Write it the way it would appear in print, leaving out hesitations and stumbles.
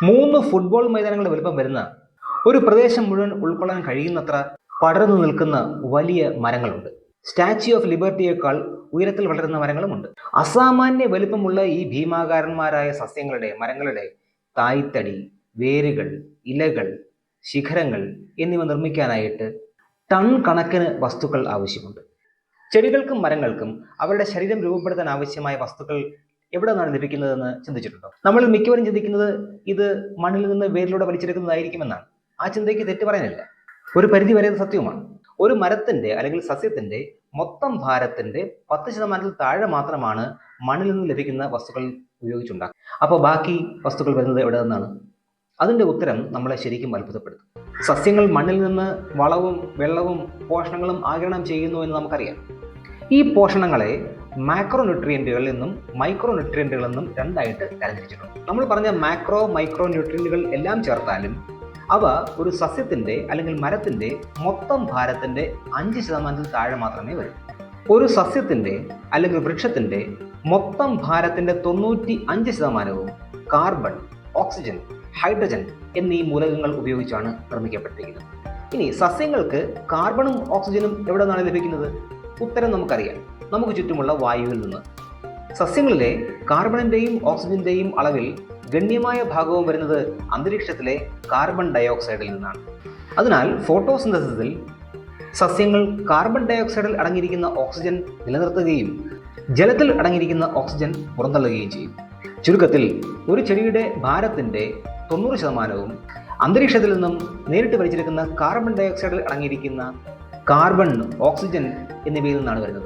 3 football മൈതാനങ്ങളുടെ വലുപ്പം വരുന്ന ഒരു പ്രദേശം മുഴുവൻ ഉൾക്കൊള്ളാൻ കഴിയുന്നത്ര പടർന്നു നിൽക്കുന്ന വലിയ മരങ്ങളുണ്ട്. സ്റ്റാച്യു ഓഫ് ലിബർട്ടിയേക്കാൾ ഉയരത്തിൽ വളരുന്ന മരങ്ങളുമുണ്ട്. അസാമാന്യ വലുപ്പമുള്ള ഈ ഭീമാകാരന്മാരായ മരങ്ങളുടെ തായ്തടി, വേരുകൾ, ഇലകൾ, ശിഖരങ്ങൾ എന്നിവ നിർമ്മിക്കാനായിട്ട് ടൺ കണക്കിന് വസ്തുക്കൾ ആവശ്യമുണ്ട്. ചെടികൾക്കും മരങ്ങൾക്കും അവരുടെ ശരീരം രൂപപ്പെടുത്താൻ ആവശ്യമായ വസ്തുക്കൾ എവിടെ നിന്നാണ് ലഭിക്കുന്നതെന്ന് ചിന്തിച്ചിട്ടുണ്ടോ? നമ്മൾ മിക്കവരും ചിന്തിക്കുന്നത് ഇത് മണ്ണിൽ നിന്ന് വേരിലൂടെ വലിച്ചെടുക്കുന്നതായിരിക്കുമെന്നാണ്. ആ ചിന്തയ്ക്ക് തെറ്റ് പറയാനില്ല. ഒരു പരിധി വരെ അത് സത്യവുമാണ്. ഒരു മരത്തിന്റെ അല്ലെങ്കിൽ സസ്യത്തിന്റെ മൊത്തം ഭാരത്തിന്റെ 10% താഴെ മാത്രമാണ് മണ്ണിൽ നിന്ന് ലഭിക്കുന്ന വസ്തുക്കൾ ഉപയോഗിച്ചുണ്ടാക്കുക. അപ്പോൾ ബാക്കി വസ്തുക്കൾ വരുന്നത് എവിടെ നിന്നാണ്? അതിന്റെ ഉത്തരം നമ്മളെ ശരിക്കും അത്ഭുതപ്പെടുത്തും. സസ്യങ്ങൾ മണ്ണിൽ നിന്ന് വളവും വെള്ളവും പോഷണങ്ങളും ആഗിരണം ചെയ്യുന്നു എന്ന് നമുക്കറിയാം. ഈ പോഷണങ്ങളെ മാക്രോ ന്യൂട്രിയന്റുകൾ എന്നും മൈക്രോ ന്യൂട്രിയന്റുകൾ എന്നും രണ്ടായിട്ട് തരംതിരിച്ചിട്ടുണ്ട്. നമ്മൾ പറഞ്ഞ മാക്രോ മൈക്രോ ന്യൂട്രിയന്റുകൾ എല്ലാം ചേർത്താലും അവ ഒരു സസ്യത്തിന്റെ അല്ലെങ്കിൽ മരത്തിന്റെ മൊത്തം ഭാരത്തിന്റെ 5% താഴെ മാത്രമേ വരൂ. ഒരു സസ്യത്തിന്റെ അല്ലെങ്കിൽ വൃക്ഷത്തിന്റെ മൊത്തം ഭാരത്തിന്റെ 95% കാർബൺ, ഓക്സിജൻ, ഹൈഡ്രജൻ എന്നീ മൂലകങ്ങൾ ഉപയോഗിച്ചാണ് നിർമ്മിക്കപ്പെട്ടിരിക്കുന്നത്. ഇനി സസ്യങ്ങൾക്ക് കാർബണും ഓക്സിജനും എവിടെ നിന്നാണ് ലഭിക്കുന്നത്? ഉത്തരം നമുക്കറിയാം, നമുക്ക് ചുറ്റുമുള്ള വായുവിൽ നിന്ന്. സസ്യങ്ങളിലെ കാർബണിന്റെയും ഓക്സിജന്റെയും അളവിൽ ഗണ്യമായ ഭാഗവും വരുന്നത് അന്തരീക്ഷത്തിലെ കാർബൺ ഡയോക്സൈഡിൽ നിന്നാണ്. അതിനാൽ ഫോട്ടോസിന്തസിസിൽ സസ്യങ്ങൾ കാർബൺ ഡയോക്സൈഡിൽ അടങ്ങിയിരിക്കുന്ന ഓക്സിജൻ നിലനിർത്തുകയും ജലത്തിൽ അടങ്ങിയിരിക്കുന്ന ഓക്സിജൻ പുറന്തള്ളുകയും ചെയ്യും. ചുരുക്കത്തിൽ ഒരു ചെടിയുടെ ഭാരത്തിന്റെ 90% അന്തരീക്ഷത്തിൽ നിന്നും നേരിട്ട് വലിച്ചെടുക്കുന്ന കാർബൺ ഡയോക്സൈഡിൽ അടങ്ങിയിരിക്കുന്ന കാർബൺ, ഓക്സിജൻ എന്നിവയിൽ നിന്നാണ് വരുന്നത്.